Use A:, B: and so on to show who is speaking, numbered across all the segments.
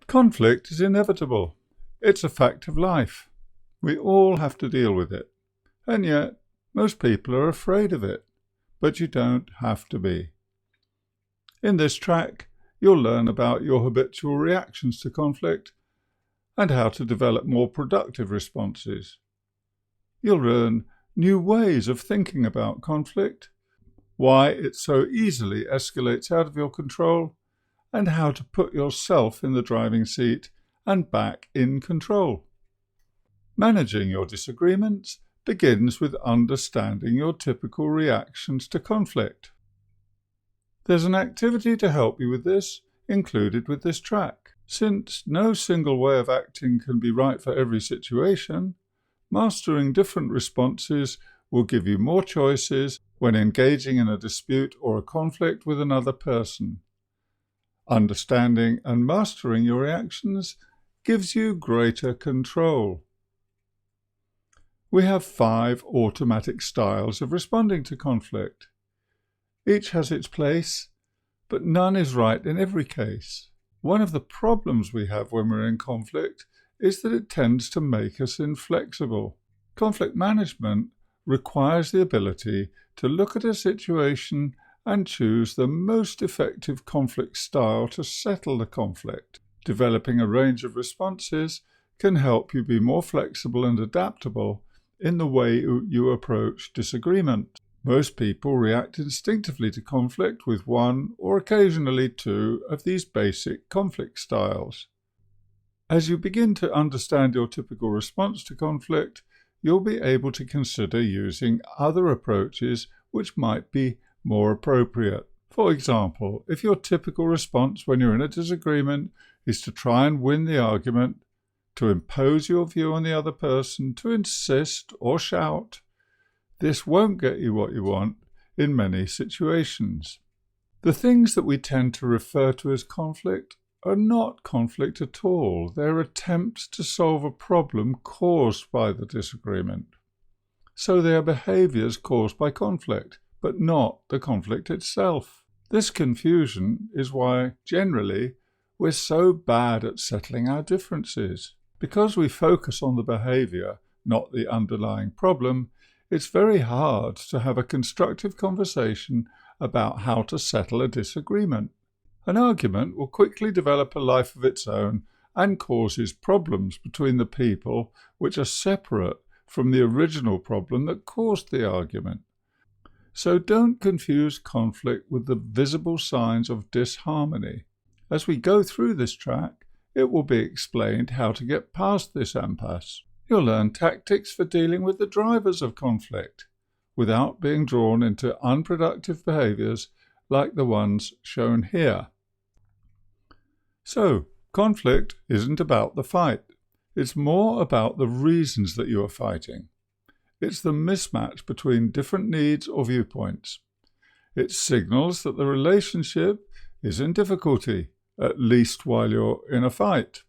A: Conflict is inevitable. It's a fact of life. We all have to deal with it. And yet, most people are afraid of it. But you don't have to be. In this track, you'll learn about your habitual reactions to conflict and how to develop more productive responses. You'll learn new ways of thinking about conflict, why it so easily escalates out of your control, and how to put yourself in the driving seat and back in control. Managing your disagreements begins with understanding your typical reactions to conflict. There's an activity to help you with this included with this track. Since no single way of acting can be right for every situation, mastering different responses will give you more choices when engaging in a dispute or a conflict with another person. Understanding and mastering your reactions gives you greater control. We have 5 automatic styles of responding to conflict. Each has its place, but none is right in every case. One of the problems we have when we're in conflict is that it tends to make us inflexible. Conflict management requires the ability to look at a situation and choose the most effective conflict style to settle the conflict. Developing a range of responses can help you be more flexible and adaptable in the way you approach disagreement. Most people react instinctively to conflict with one or occasionally 2 of these basic conflict styles. As you begin to understand your typical response to conflict, you'll be able to consider using other approaches which might be more appropriate. For example, if your typical response when you're in a disagreement is to try and win the argument, to impose your view on the other person, to insist or shout, this won't get you what you want in many situations. The things that we tend to refer to as conflict are not conflict at all. They're attempts to solve a problem caused by the disagreement. So they are behaviours caused by conflict, but not the conflict itself. This confusion is why, generally, we're so bad at settling our differences. Because we focus on the behaviour, not the underlying problem, it's very hard to have a constructive conversation about how to settle a disagreement. An argument will quickly develop a life of its own and causes problems between the people which are separate from the original problem that caused the argument. So don't confuse conflict with the visible signs of disharmony. As we go through this track, it will be explained how to get past this impasse. You'll learn tactics for dealing with the drivers of conflict without being drawn into unproductive behaviours like the ones shown here. So, conflict isn't about the fight. It's more about the reasons that you are fighting. It's the mismatch between different needs or viewpoints. It signals that the relationship is in difficulty, at least while you're in a fight.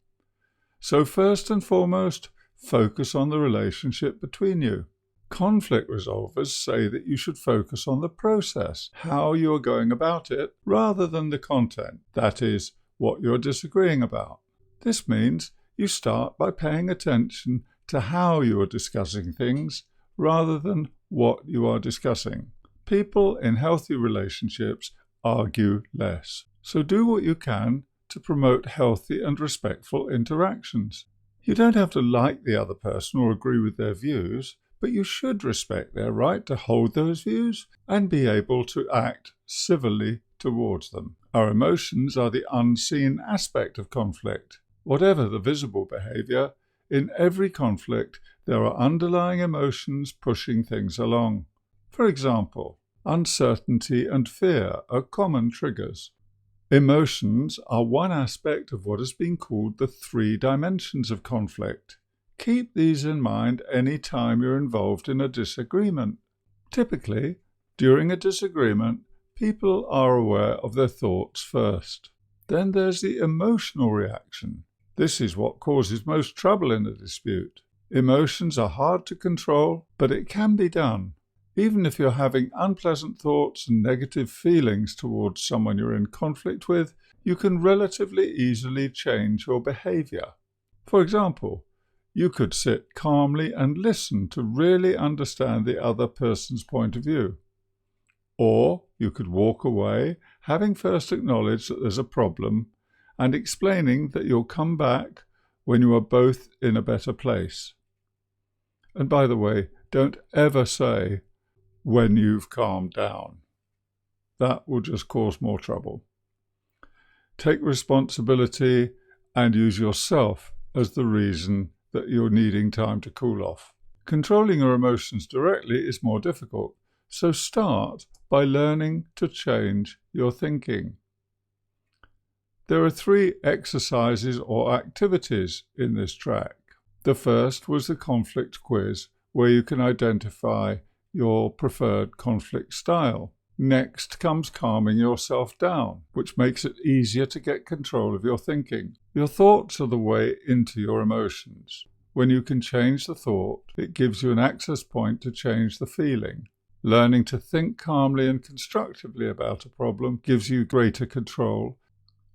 A: So first and foremost, focus on the relationship between you. Conflict resolvers say that you should focus on the process, how you are going about it, rather than the content, that is, what you're disagreeing about. This means you start by paying attention to how you are discussing things, rather than what you are discussing. People in healthy relationships argue less. So do what you can to promote healthy and respectful interactions. You don't have to like the other person or agree with their views, but you should respect their right to hold those views and be able to act civilly towards them. Our emotions are the unseen aspect of conflict. Whatever the visible behaviour, in every conflict there are underlying emotions pushing things along. For example, uncertainty and fear are common triggers. Emotions are one aspect of what has been called the 3 dimensions of conflict. Keep these in mind any time you're involved in a disagreement. Typically, during a disagreement, people are aware of their thoughts first. Then there's the emotional reaction. This is what causes most trouble in a dispute. Emotions are hard to control, but it can be done. Even if you're having unpleasant thoughts and negative feelings towards someone you're in conflict with, you can relatively easily change your behaviour. For example, you could sit calmly and listen to really understand the other person's point of view. Or you could walk away, having first acknowledged that there's a problem and explaining that you'll come back when you are both in a better place. And by the way, don't ever say, when you've calmed down. That will just cause more trouble. Take responsibility and use yourself as the reason that you're needing time to cool off. Controlling your emotions directly is more difficult, so start by learning to change your thinking. There are 3 exercises or activities in this track. The first was the conflict quiz, where you can identify your preferred conflict style. Next comes calming yourself down, which makes it easier to get control of your thinking. Your thoughts are the way into your emotions. When you can change the thought, it gives you an access point to change the feeling. Learning to think calmly and constructively about a problem gives you greater control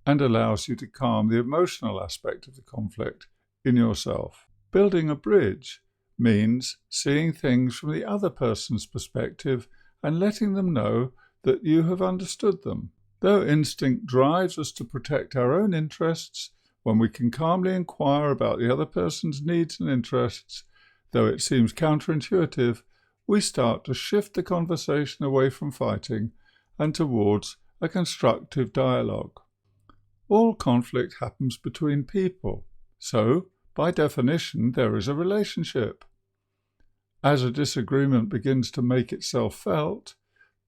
A: and allows you to calm the emotional aspect of the conflict in yourself. Building a bridge means seeing things from the other person's perspective and letting them know that you have understood them. Though instinct drives us to protect our own interests, when we can calmly inquire about the other person's needs and interests, though it seems counterintuitive, we start to shift the conversation away from fighting and towards a constructive dialogue. All conflict happens between people, so, by definition, there is a relationship. As a disagreement begins to make itself felt,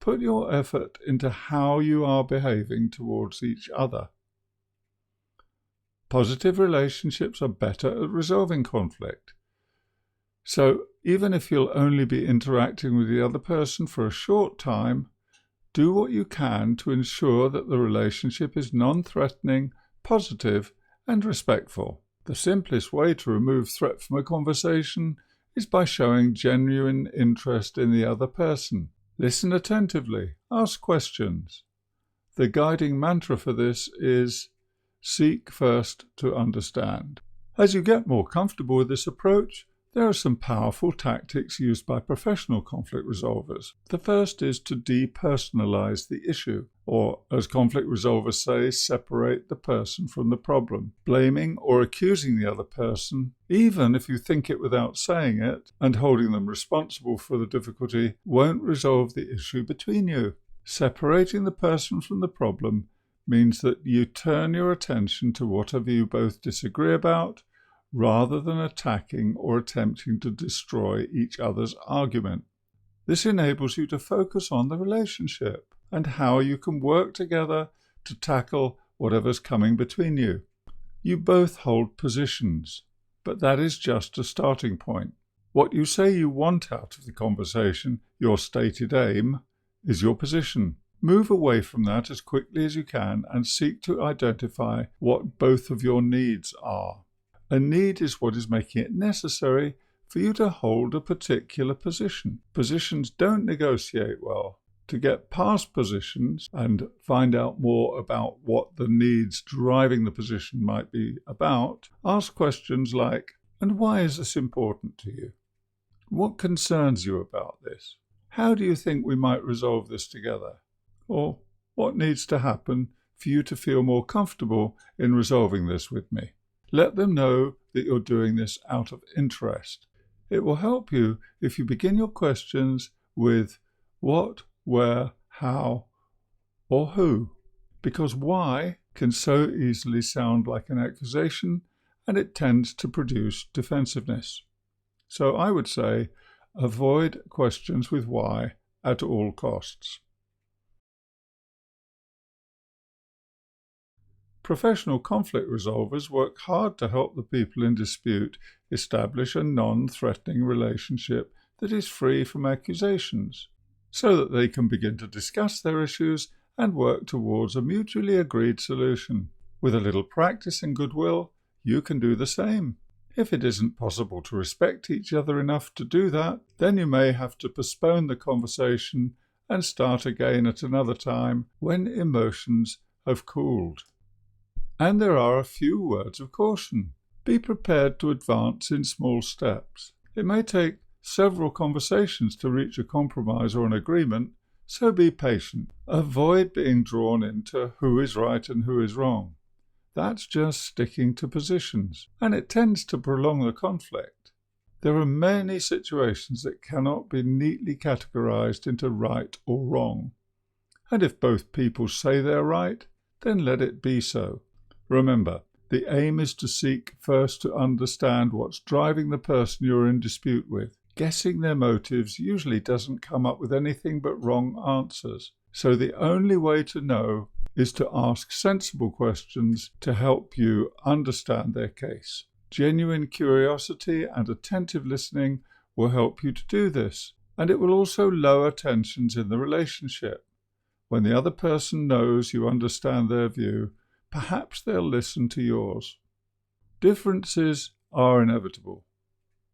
A: put your effort into how you are behaving towards each other. Positive relationships are better at resolving conflict. So, even if you'll only be interacting with the other person for a short time, do what you can to ensure that the relationship is non-threatening, positive, and respectful. The simplest way to remove threat from a conversation is by showing genuine interest in the other person. Listen attentively, ask questions. The guiding mantra for this is, seek first to understand. As you get more comfortable with this approach, there are some powerful tactics used by professional conflict resolvers. The first is to depersonalize the issue, or, as conflict resolvers say, separate the person from the problem. Blaming or accusing the other person, even if you think it without saying it, and holding them responsible for the difficulty, won't resolve the issue between you. Separating the person from the problem means that you turn your attention to whatever you both disagree about, rather than attacking or attempting to destroy each other's argument. This enables you to focus on the relationship and how you can work together to tackle whatever's coming between you. You both hold positions, but that is just a starting point. What you say you want out of the conversation, your stated aim, is your position. Move away from that as quickly as you can and seek to identify what both of your needs are. A need is what is making it necessary for you to hold a particular position. Positions don't negotiate well. To get past positions and find out more about what the needs driving the position might be about, ask questions like, and why is this important to you? What concerns you about this? How do you think we might resolve this together? Or what needs to happen for you to feel more comfortable in resolving this with me? Let them know that you're doing this out of interest. It will help you if you begin your questions with what, where, how, or who, because why can so easily sound like an accusation and it tends to produce defensiveness. So I would say avoid questions with why at all costs. Professional conflict resolvers work hard to help the people in dispute establish a non-threatening relationship that is free from accusations, so that they can begin to discuss their issues and work towards a mutually agreed solution. With a little practice and goodwill, you can do the same. If it isn't possible to respect each other enough to do that, then you may have to postpone the conversation and start again at another time when emotions have cooled. And there are a few words of caution. Be prepared to advance in small steps. It may take several conversations to reach a compromise or an agreement, so be patient. Avoid being drawn into who is right and who is wrong. That's just sticking to positions, and it tends to prolong the conflict. There are many situations that cannot be neatly categorized into right or wrong. And if both people say they're right, then let it be so. Remember, the aim is to seek first to understand what's driving the person you're in dispute with. Guessing their motives usually doesn't come up with anything but wrong answers. So the only way to know is to ask sensible questions to help you understand their case. Genuine curiosity and attentive listening will help you to do this, and it will also lower tensions in the relationship. When the other person knows you understand their view, perhaps they'll listen to yours. Differences are inevitable,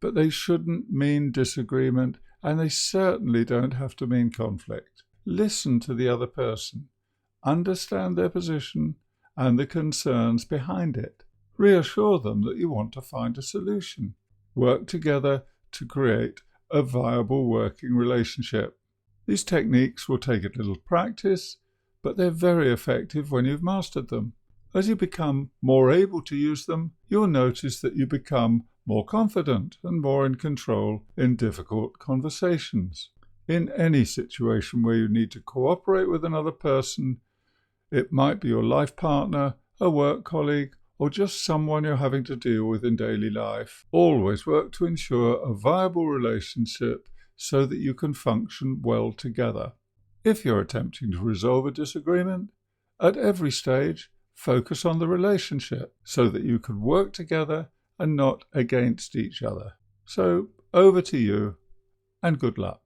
A: but they shouldn't mean disagreement, and they certainly don't have to mean conflict. Listen to the other person, understand their position and the concerns behind it. Reassure them that you want to find a solution. Work together to create a viable working relationship. These techniques will take a little practice, but they're very effective when you've mastered them. As you become more able to use them, you'll notice that you become more confident and more in control in difficult conversations. In any situation where you need to cooperate with another person, it might be your life partner, a work colleague, or just someone you're having to deal with in daily life, always work to ensure a viable relationship so that you can function well together. If you're attempting to resolve a disagreement, at every stage, focus on the relationship so that you can work together and not against each other. So, over to you, and good luck.